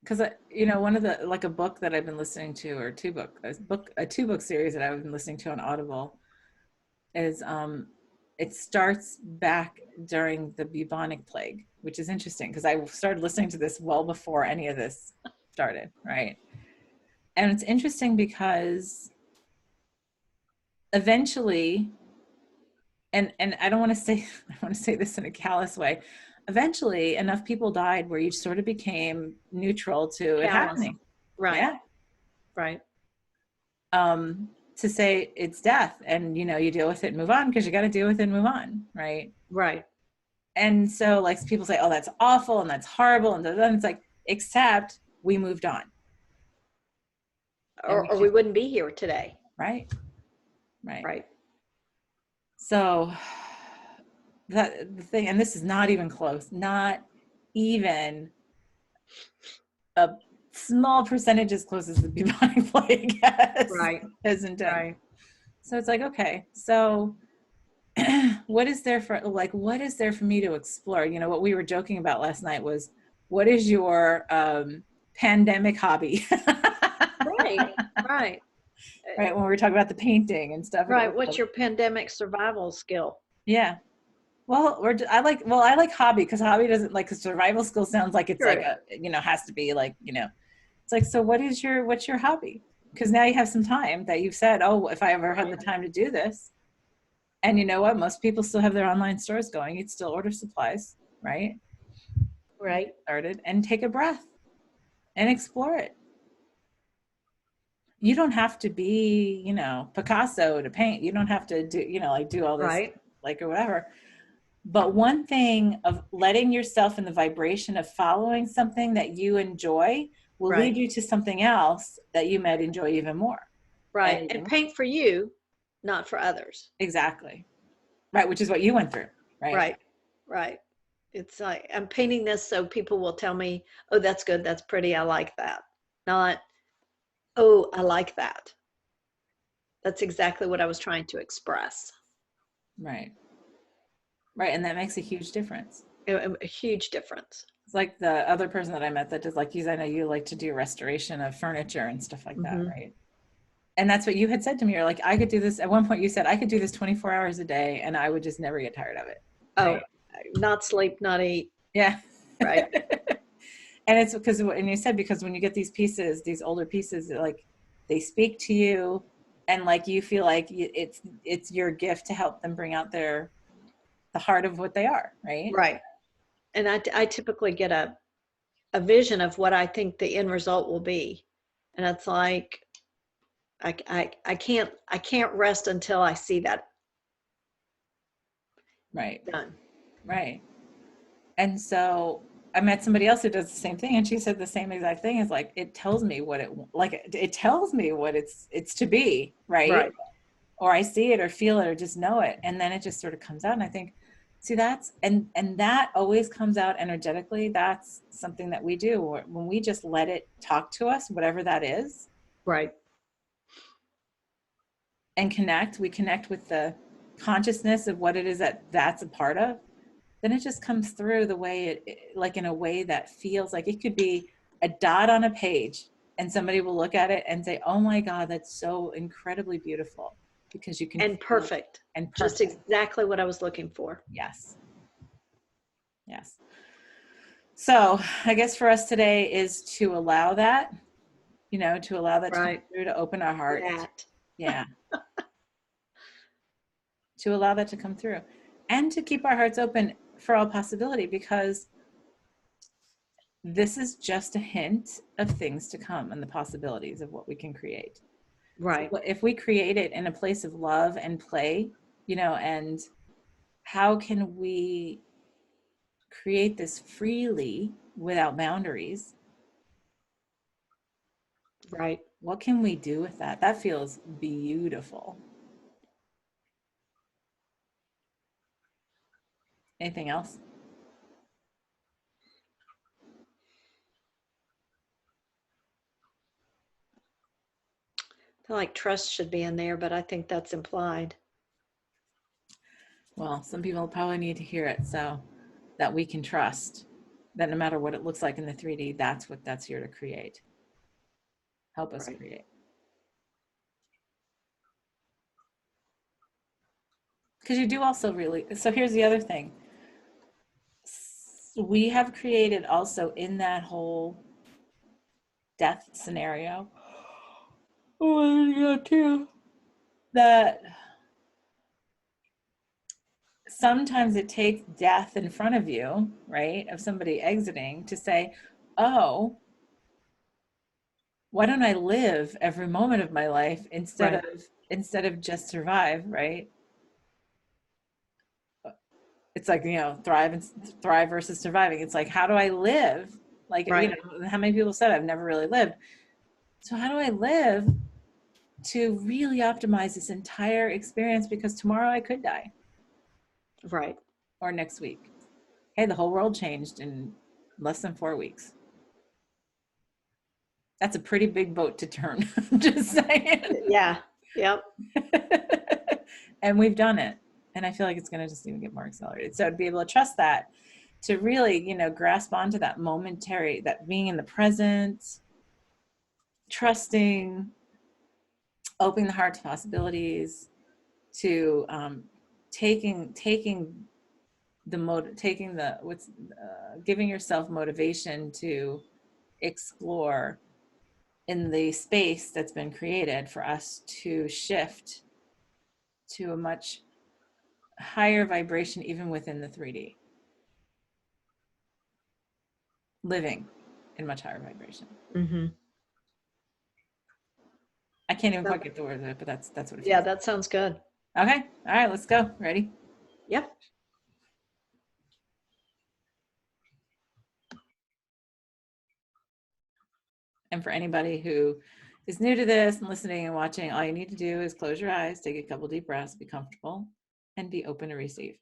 Because, you know, one of the, like a book that I've been listening to, or a two-book series that I've been listening to on Audible is, it starts back during the bubonic plague, which is interesting because I started listening to this well before any of this started, right? And it's interesting because eventually, and I don't want to say, I want to say this in a callous way, eventually enough people died where you sort of became neutral to it happening. Right. Yeah. Right. To say it's death, and, you know, you deal with it and move on because you got to deal with it and move on. Right. Right. And so, like, people say, oh, that's awful and that's horrible. And then it's like, except we moved on. Or we wouldn't be here today. Right. Right. Right. So that the thing, and this is not even close, not even a small percentage as close as the bubonic plague has intended. Right. So it's like, okay, so what is there for me to explore? You know, what we were joking about last night was, what is your pandemic hobby? Right. Right. Right, when we were talking about the painting and stuff. Right. What's your pandemic survival skill? Yeah. Well, I like hobby, because hobby doesn't, like, a survival skill sounds like it's like a, you know, has to be like, you know, it's like, so what's your hobby? Because now you have some time that you've said, oh, if I ever had the time to do this. And you know what? Most people still have their online stores going. You'd still order supplies, right? Right. Started, and take a breath and explore it. You don't have to be, you know, Picasso to paint. You don't have to do, you know, like do all this, right, like, or whatever. But one thing of letting yourself in the vibration of following something that you enjoy will right. lead you to something else that you might enjoy even more. Right. And paint for you, not for others. Exactly. Right. Which is what you went through. Right. Right. Right. It's like, I'm painting this so people will tell me, oh, that's good. That's pretty. I like that. Not, oh, I like that. That's exactly what I was trying to express. Right. Right. And that makes a huge difference. A huge difference. It's like the other person that I met that does, like, I know you like to do restoration of furniture and stuff like that. Right. And that's what you had said to me. You're like, I could do this. At one point you said, I could do this 24 hours a day and I would just never get tired of it. Right? Oh, not sleep, not eat. Yeah. Right. And it's because, and you said, because when you get these pieces, these older pieces, like, they speak to you, and like, you feel like it's your gift to help them bring out the heart of what they are. Right. Right. And I typically get a vision of what I think the end result will be. And it's like, I can't rest until I see that Right. done. Right. And so I met somebody else who does the same thing, and she said the same exact thing. Is like, it tells me what it tells me what it's to be, right? Right. Or I see it or feel it or just know it, and then it just sort of comes out. And I think, see, that's and that always comes out energetically. That's something that we do when we just let it talk to us, whatever that is, Right. and connect. We connect with the consciousness of what it is that that's a part of. Then it just comes through the way like in a way that feels like it could be a dot on a page, and somebody will look at it and say, oh my God, that's so incredibly beautiful, because you can And feel perfect. and Just perfect. exactly what I was looking for. Yes. Yes. So I guess for us today is to allow that, to allow that to come Right. through, to open our heart. That. Yeah. To allow that to come through, and to keep our hearts open for all possibility, because this is just a hint of things to come and the possibilities of what we can create. So Right. if we create it in a place of love and play, and how can we create this freely without boundaries? Right. What can we do with that? That feels beautiful. Anything else? I feel like trust should be in there, but I think that's implied. Well, some people probably need to hear it, so that we can trust that no matter what it looks like in the 3D, that's what that's here to create. Help us Right. create. Because you do also really, so here's the other thing. We have created also in that whole death scenario. Oh, yeah, too. That sometimes it takes death in front of you, right? Of somebody exiting to say, oh, why don't I live every moment of my life Right. instead of just survive, right? It's like, thrive versus surviving. It's like, how do I live? Like, Right. how many people said I've never really lived. So how do I live to really optimize this entire experience? Because tomorrow I could die, Right. or next week. Hey, the whole world changed in less than 4 weeks. That's a pretty big boat to turn. I'm just saying. Yeah. Yep. And we've done it. And I feel like it's going to just even get more accelerated. So to be able to trust that, to really, grasp onto that momentary, that being in the present, trusting, opening the heart to possibilities, to taking giving yourself motivation to explore in the space that's been created for us to shift to a much higher vibration, even within the 3D, living in much higher vibration. Mm-hmm. I can't even quite get the word of it, but that's what it Yeah, feels that sounds good. like. Okay. All right, let's go. Ready? Yep. And for anybody who is new to this and listening and watching, all you need to do is close your eyes, take a couple deep breaths, be comfortable, and be open to receive.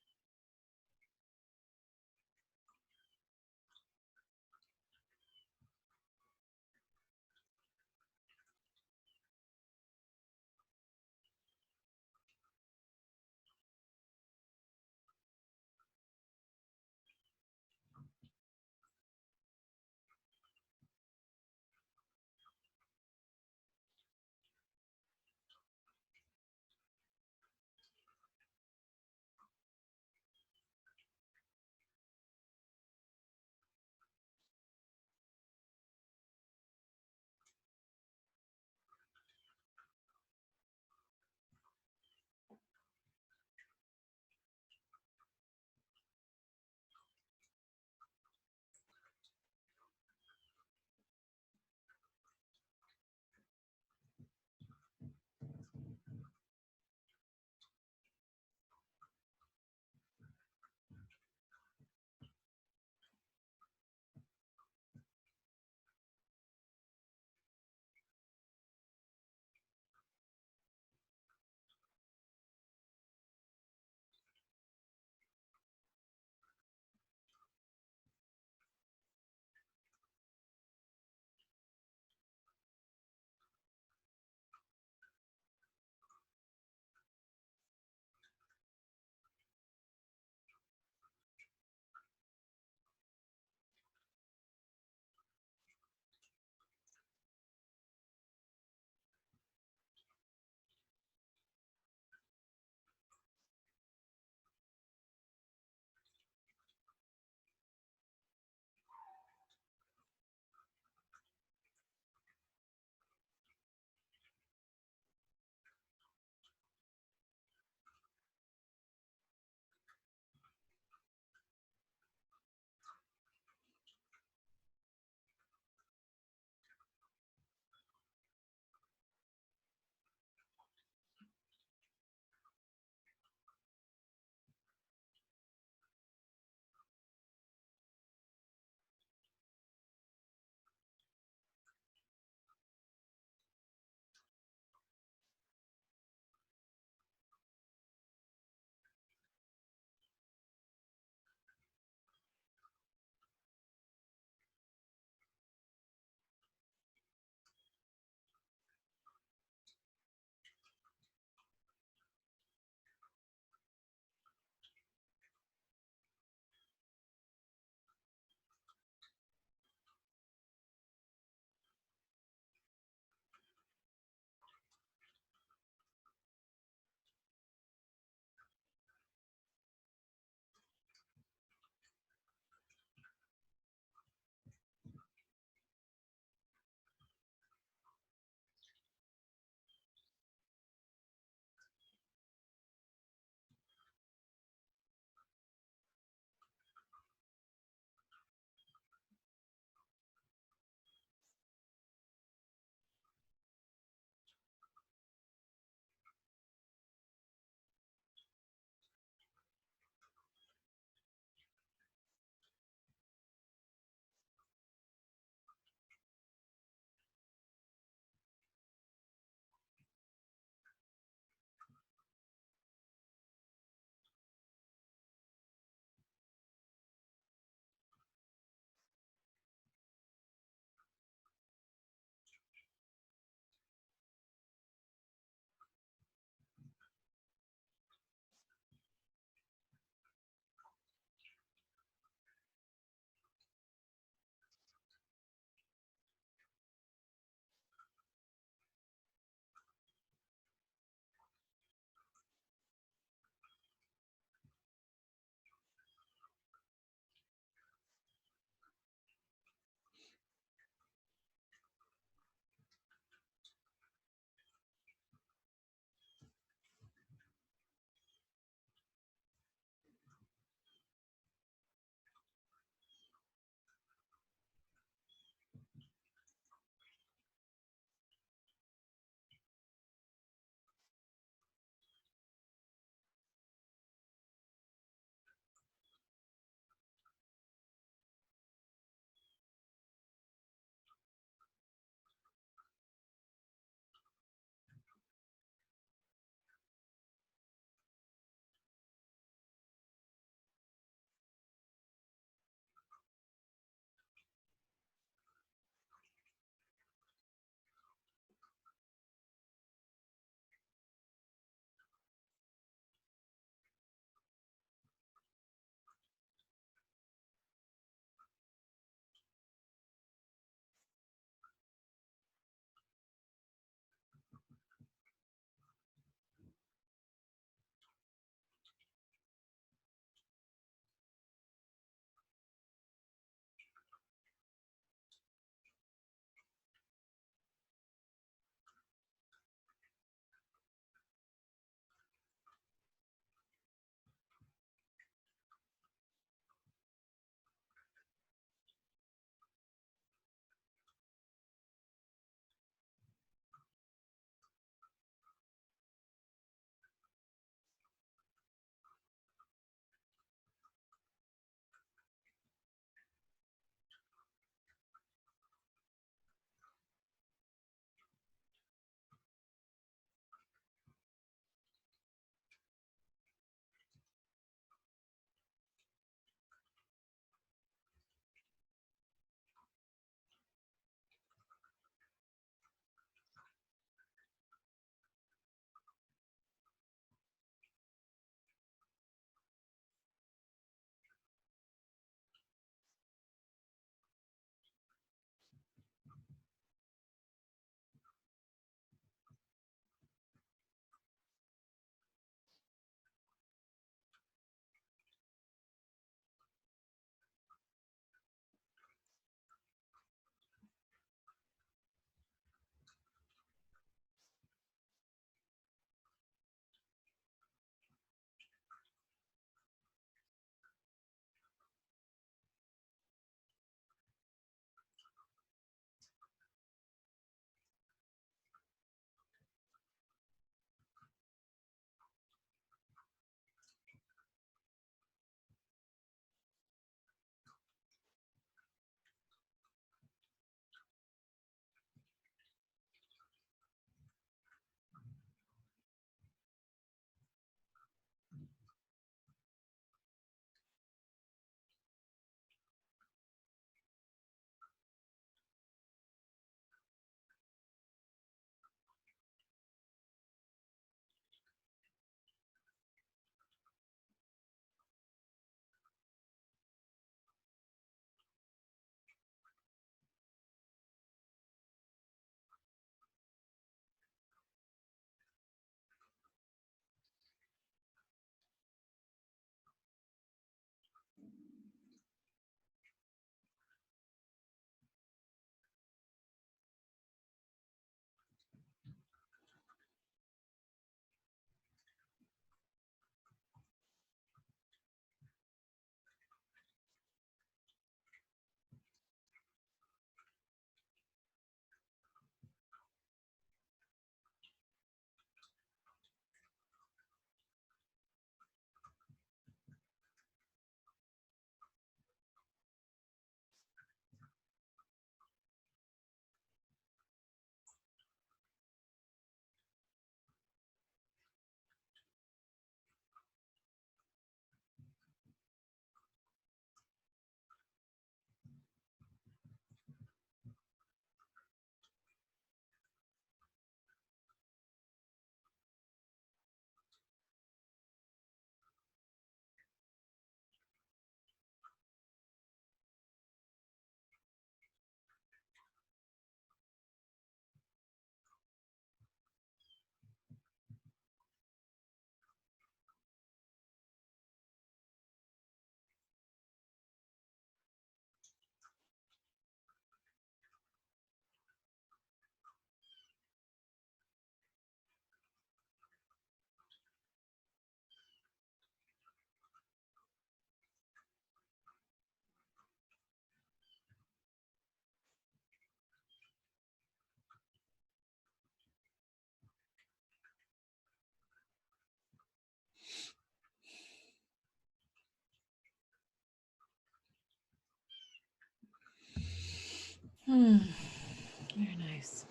Very nice.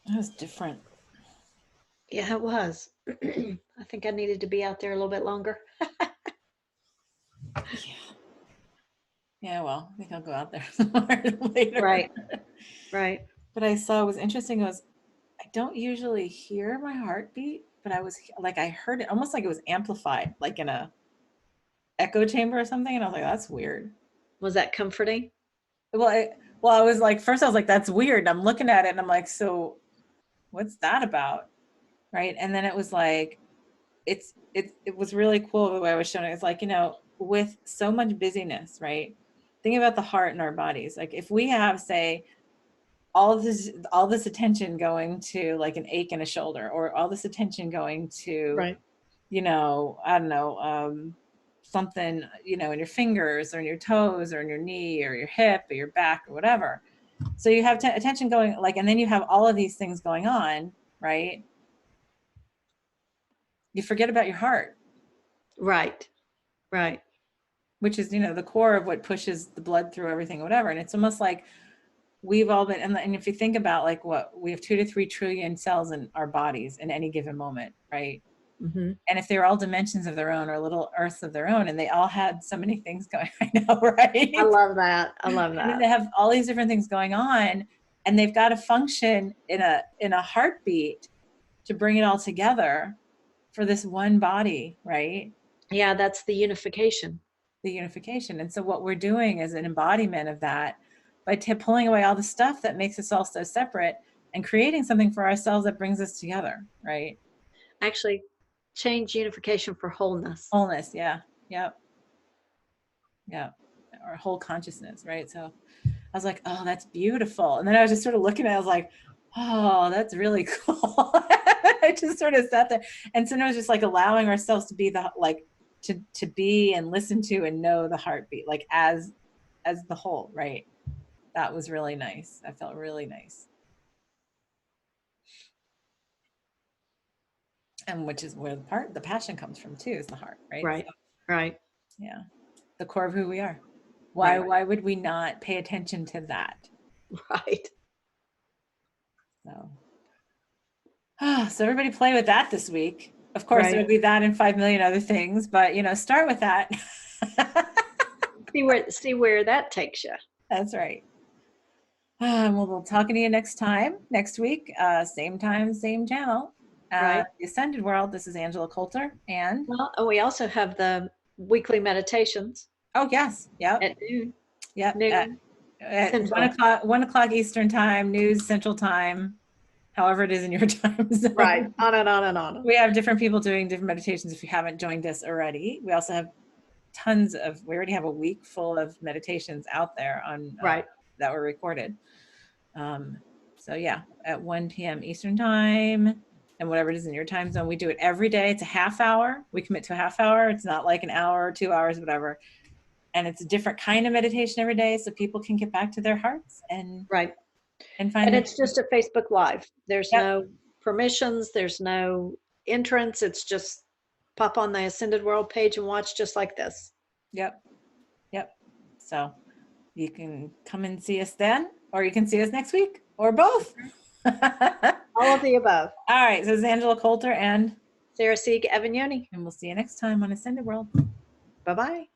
That was different. Yeah, it was. I think I needed to be out there a little bit longer. Yeah. Yeah, well, I think I'll go out there more later. Right. Right. But I saw, it was interesting. It was, I don't usually hear my heartbeat, but I was like, I heard it almost like it was amplified, like in a echo chamber or something. And I was like, that's weird. Was that comforting? Well, I was like, first I was like, that's weird. And I'm looking at it and I'm like, so what's that about? Right. And then it was like, it was really cool the way I was showing it. It's like, with so much busyness, right? Think about the heart in our bodies. Like if we have, say, all this attention going to like an ache in a shoulder, or all this attention going to, Right. I don't know, something, in your fingers or in your toes or in your knee or your hip or your back or whatever. So you have attention going like, and then you have all of these things going on, right? You forget about your heart. Right. Right. Which is, the core of what pushes the blood through everything or whatever. And it's almost like we've all been, and if you think about like we have 2 to 3 trillion cells in our bodies in any given moment, right? Mm-hmm. And if they're all dimensions of their own or little earths of their own, and they all had so many things going, I know, right? I love that. I love And then that. they have all these different things going on, and they've got to function in a heartbeat to bring it all together for this one body, right? Yeah, that's the unification. The unification. And so what we're doing is an embodiment of that by pulling away all the stuff that makes us all so separate and creating something for ourselves that brings us together, right? Actually, change unification for wholeness. Wholeness. Yeah. Yep. Yeah. Or whole consciousness, right? So I was like, oh, that's beautiful. And then I was just sort of looking at it, I was like, oh, that's really cool. I just sort of sat there. And so it was just like allowing ourselves to be to be and listen to and know the heartbeat, like as the whole, right? That was really nice. I felt really nice. And which is where the passion comes from too, is the heart, right? Right. So, right. yeah. The core of who we are. Right. Why would we not pay attention to that? Right. So everybody play with that this week. Of course, There'll be that and 5 million other things, but start with that. see where that takes you. That's right. Well, we'll talk to you next week, same time, same channel. Right. The Ascended World. This is Angela Coulter, and we also have the weekly meditations. Oh yes, yep. At noon. Yep. Noon. At 1:00 Eastern time, News Central Time. However it is in your time zone. Right. On and on and on. We have different people doing different meditations if you haven't joined us already. We also have we already have a week full of meditations out there on that were recorded. So yeah, at 1 p.m. Eastern time and whatever it is in your time zone, we do it every day. It's a half hour. We commit to a half hour. It's not like an hour or 2 hours, whatever. And it's a different kind of meditation every day so people can get back to their hearts and and it's just a Facebook Live. There's no permissions. There's no entrance. It's just pop on the Ascended World page and watch just like this. Yep. So you can come and see us then, or you can see us next week, or both. All of the above. All right. So this is Angela Coulter and Sarah Sieg Evignoni. And we'll see you next time on Ascended World. Bye-bye.